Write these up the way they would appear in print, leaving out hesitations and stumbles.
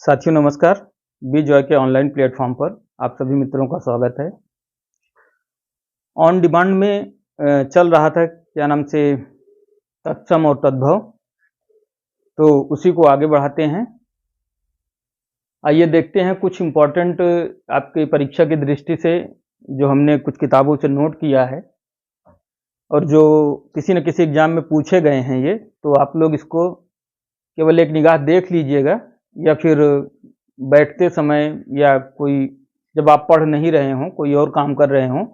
साथियों नमस्कार। B Joy के ऑनलाइन प्लेटफॉर्म पर आप सभी मित्रों का स्वागत है। ऑन डिमांड में चल रहा था क्या नाम से तत्सम और तद्भव, तो उसी को आगे बढ़ाते हैं। आइए देखते हैं कुछ इम्पोर्टेंट आपकी परीक्षा की दृष्टि से जो हमने कुछ किताबों से नोट किया है और जो किसी न किसी एग्जाम में पूछे गए हैं ये, तो आप लोग इसको केवल एक निगाह देख लीजिएगा या फिर बैठते समय या कोई जब आप पढ़ नहीं रहे हों, कोई और काम कर रहे हों,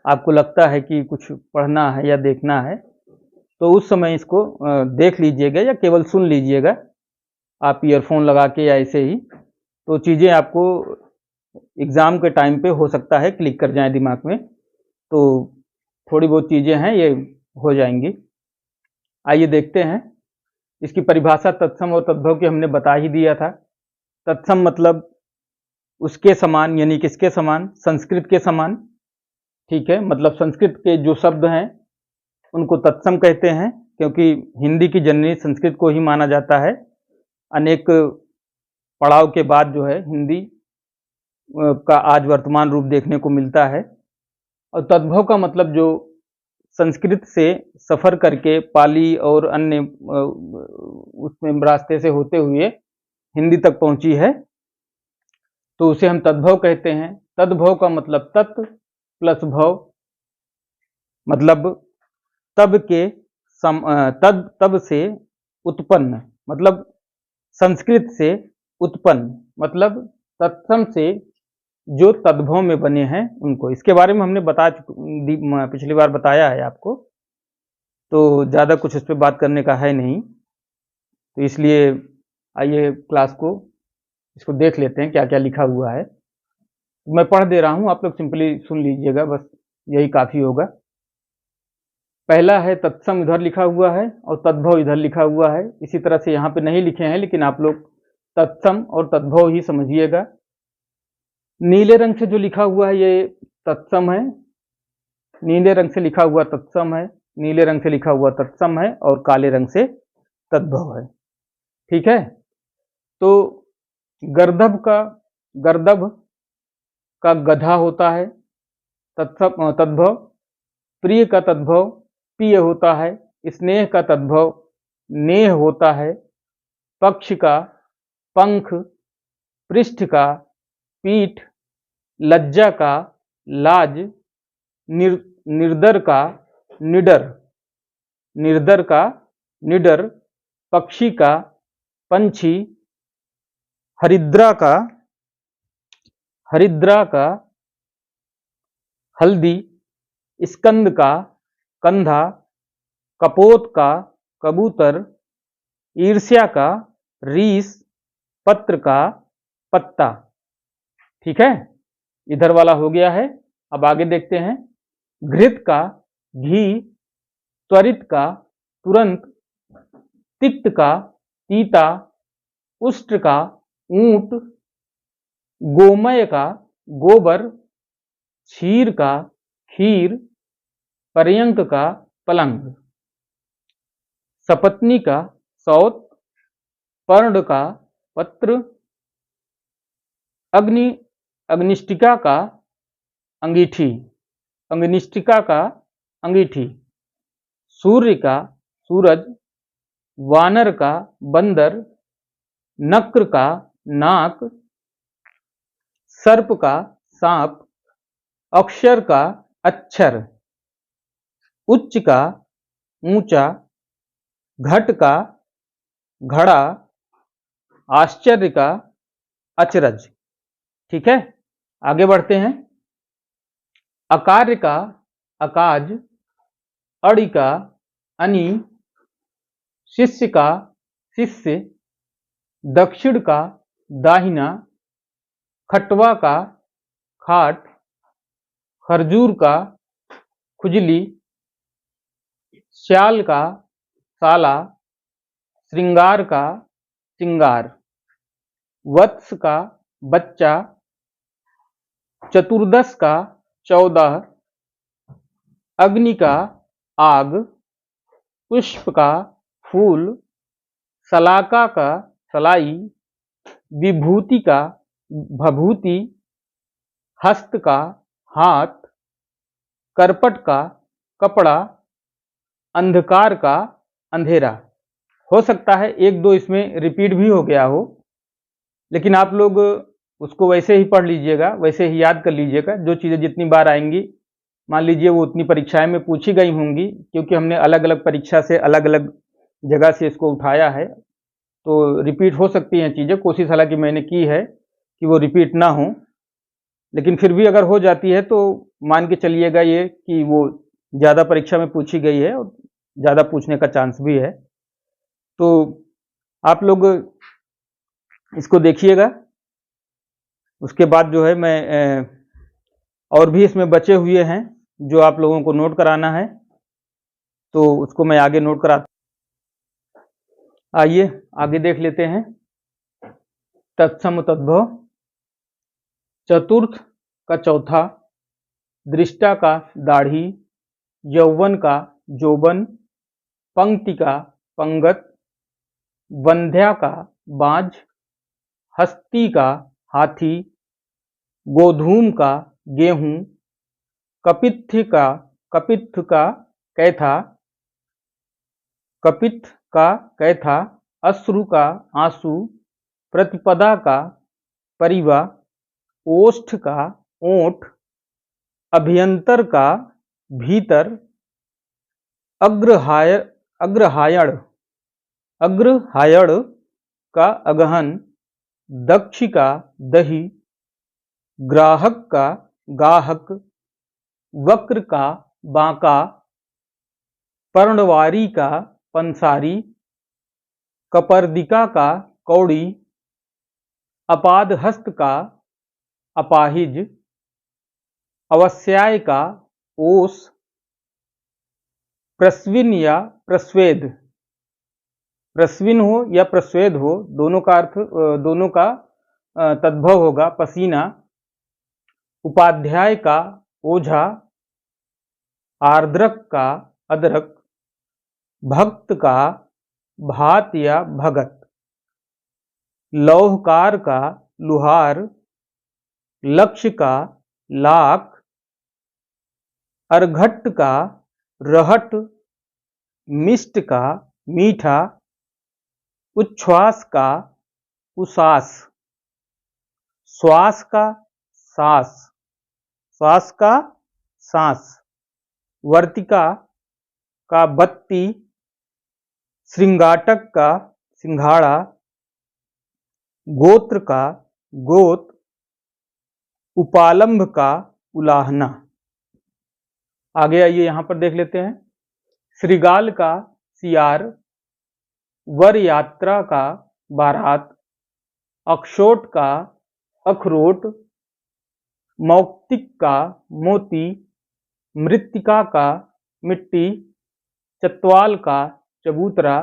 आपको लगता है कि कुछ पढ़ना है या देखना है, तो उस समय इसको देख लीजिएगा या केवल सुन लीजिएगा आप ईयरफोन लगा के या ऐसे ही, तो चीज़ें आपको एग्ज़ाम के टाइम पे हो सकता है क्लिक कर जाएं दिमाग में, तो थोड़ी बहुत चीज़ें हैं ये हो जाएंगी। आइए देखते हैं। इसकी परिभाषा तत्सम और तद्भव की हमने बता ही दिया था। तत्सम मतलब उसके समान, यानी किसके समान? संस्कृत के समान। ठीक है, मतलब संस्कृत के जो शब्द हैं उनको तत्सम कहते हैं, क्योंकि हिंदी की जननी संस्कृत को ही माना जाता है। अनेक पड़ाव के बाद जो है हिंदी का आज वर्तमान रूप देखने को मिलता है। और तद्भव का मतलब जो संस्कृत से सफ़र करके पाली और अन्य उसमें रास्ते से होते हुए हिंदी तक पहुंची है, तो उसे हम तद्भव कहते हैं। तद्भव का मतलब तत् प्लस भव, मतलब तब के तब से उत्पन्न, मतलब संस्कृत से उत्पन्न, मतलब तत्सम से जो तद्भव में बने हैं उनको। इसके बारे में हमने पिछली बार बताया है आपको, तो ज़्यादा कुछ इस पर बात करने का है नहीं, तो इसलिए आइए क्लास को इसको देख लेते हैं क्या क्या लिखा हुआ है। मैं पढ़ दे रहा हूँ, आप लोग सिंपली सुन लीजिएगा, बस यही काफ़ी होगा। पहला है तत्सम, इधर लिखा हुआ है, और तद्भव इधर लिखा हुआ है। इसी तरह से यहाँ पे नहीं लिखे हैं, लेकिन आप लोग तत्सम और तद्भव ही समझिएगा। नीले रंग से जो लिखा हुआ है ये तत्सम है, नीले रंग से लिखा हुआ तत्सम है, नीले रंग से लिखा हुआ तत्सम है, और काले रंग से तद्भव है। ठीक है, तो गर्दभ का गधा होता है तद्भव, प्रिय का तद्भव प्रिय होता है, स्नेह का तद्भव नेह होता है, पक्ष का पंख, पृष्ठ का पीठ, लज्जा का लाज, निर्दर का निडर, निर्दर का निडर, पक्षी का पंछी, हरिद्रा का हल्दी, स्कंद का कंधा, कपोत का कबूतर, ईर्ष्या का रीस, पत्र का पत्ता। ठीक है, इधर वाला हो गया है। अब आगे देखते हैं। घृत का घी, त्वरित का तुरंत, तिक्त का तीता, उष्ट्र का ऊंट, गोमय का गोबर, क्षीर का खीर, पर्यंक का पलंग, सपत्नी का सौत, पर्ण का पत्र, अग्निष्टिका का अंगीठी, अग्निष्टिका का अंगीठी, सूर्य का सूरज, वानर का बंदर, नक्र का नाक, सर्प का सांप, अक्षर का अक्षर, उच्च का ऊंचा, घट का घड़ा, आश्चर्य का अचरज। ठीक है, आगे बढ़ते हैं। अकार्य का अकाज, अणि का अनि, शिष्य का शिष्य, दक्षिण का दाहिना, खटवा का खाट, खरजूर का खुजली, श्याल का साला, श्रृंगार का श्रृंगार, वत्स का बच्चा, चतुर्दश का 14, अग्नि का आग, पुष्प का फूल, सलाका का सलाई, विभूति का भभूति, हस्त का हाथ, करपट का कपड़ा, अंधकार का अंधेरा। हो सकता है एक दो इसमें रिपीट भी हो गया हो, लेकिन आप लोग उसको वैसे ही पढ़ लीजिएगा, वैसे ही याद कर लीजिएगा। जो चीज़ें जितनी बार आएंगी मान लीजिए वो उतनी परीक्षाएं में पूछी गई होंगी, क्योंकि हमने अलग अलग परीक्षा से अलग अलग जगह से इसको उठाया है, तो रिपीट हो सकती हैं चीज़ें। कोशिश हालांकि मैंने की है कि वो रिपीट ना हो, लेकिन फिर भी अगर हो जाती है तो मान के चलिएगा ये कि वो ज़्यादा परीक्षा में पूछी गई है और ज़्यादा पूछने का चांस भी है। तो आप लोग इसको देखिएगा। उसके बाद जो है मैं और भी इसमें बचे हुए हैं जो आप लोगों को नोट कराना है, तो उसको मैं आगे नोट कराता। आइए आगे देख लेते हैं। तत्सम तद्भव, चतुर्थ का चौथा, दृष्टा का दाढ़ी, यौवन का जोबन, पंक्ति का पंगत, वंध्या का बाज, हस्ती का हाथी, गोधूम का गेहूं, कपित्थ का कैथा, कपित्थ का कैथा, अश्रु का आंसू, प्रतिपदा का परिवा, ओष्ठ का ओंठ, अभ्यंतर का भीतर, अग्रहायण का अगहन, दक्ष का दही, ग्राहक का गाहक, वक्र का बांका, पर्णवारी का पंसारी, कपर्दिका का कौड़ी, अपादहस्त का अपाहिज, अवस्याय का ओस, प्रस्विन या प्रस्वेद, प्रस्विन हो या प्रस्वेद हो, दोनों का अर्थ दोनों का तद्भव होगा पसीना, उपाध्याय का ओझा, आर्द्रक का अदरक, भक्त का भात या भगत, लौहकार का लुहार, लक्ष्य का लाख, अर्घट का रहट, मिष्ट का मीठा, उच्छ्वास का उसास, श्वास का सांस, श्वास का सांस, वर्तिका का बत्ती, श्रृंगाटक का सिंघाड़ा, गोत्र का गोत, उपालंभ का उलाहना। आगे आइए यहां पर देख लेते हैं। श्रीगाल का सियार, वर यात्रा का बारात, अक्षोट का अखरोट, मौक्तिक का मोती, मृत्तिका का मिट्टी, चतवाल का चबूतरा,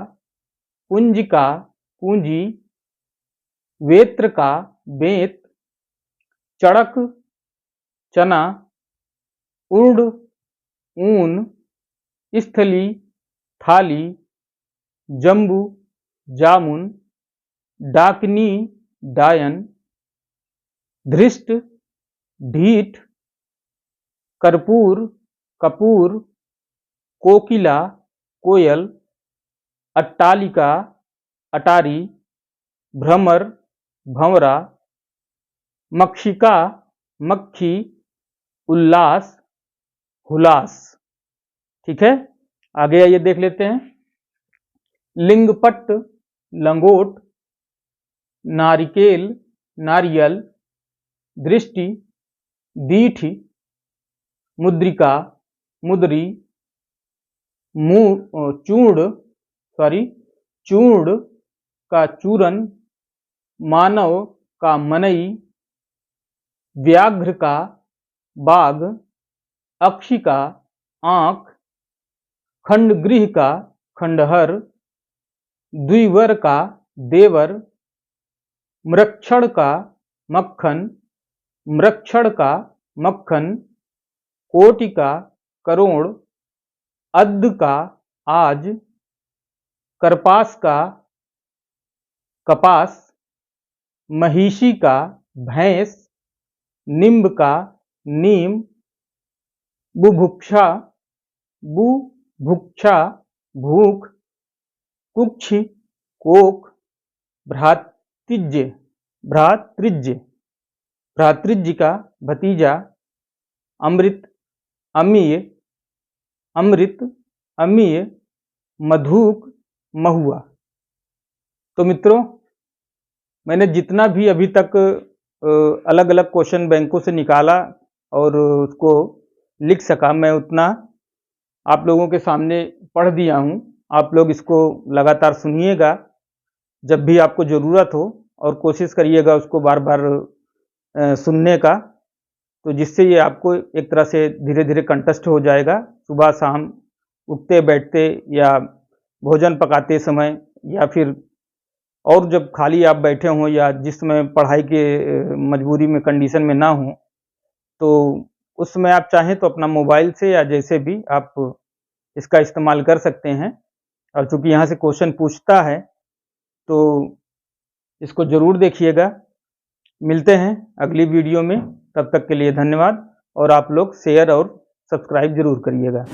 कुंज का पूंजी, वेत्र का बेंत, चड़क चना, उर्ड ऊन, स्थली थाली, जम्बू जामुन, डाकनी डायन, धृष्ट ढीठ, कर्पूर कपूर, कोकिला कोयल, अट्टालिका अटारी, भ्रमर भंवरा, मक्षिका मक्खी, उल्लास हुलास। ठीक है, आगे आइए देख लेते हैं। लिंगपट्ट लंगोट, नारिकेल नारियल, दृष्टि दीठी, मुद्रिका मुद्री, चूर्ण का चूरन, मानव का मनई, व्याघ्र का बाघ, अक्षी का आंख, खंडगृह का खंडहर, द्विवर का देवर, मृक्षण का मक्खन, मृक्षण का मक्खन, कोटि का करोड़, अद्ध का आज, करपास का कपास, महिषी का भैंस, निम्ब का नीम, बुभुक्षा बुभुक्षा भूख, कुक्षि कोक, भ्रातृज्य भ्रातृज्य भ्रातृज्य का भतीजा, अमृत अमीय अमृत अमीय, मधुक महुआ। तो मित्रों, मैंने जितना भी अभी तक अलग अलग क्वेश्चन बैंकों से निकाला और उसको लिख सका, मैं उतना आप लोगों के सामने पढ़ दिया हूँ। आप लोग इसको लगातार सुनिएगा जब भी आपको ज़रूरत हो, और कोशिश करिएगा उसको बार बार सुनने का, तो जिससे ये आपको एक तरह से धीरे धीरे कंठस्थ हो जाएगा। सुबह शाम उठते बैठते या भोजन पकाते समय, या फिर और जब खाली आप बैठे हों, या जिस समय पढ़ाई के मजबूरी में कंडीशन में ना हो, तो उस समय आप चाहें तो अपना मोबाइल से या जैसे भी आप इसका इस्तेमाल कर सकते हैं। और चूंकि यहाँ से क्वेश्चन पूछता है तो इसको ज़रूर देखिएगा। मिलते हैं अगली वीडियो में, तब तक के लिए धन्यवाद। और आप लोग शेयर और सब्सक्राइब जरूर करिएगा।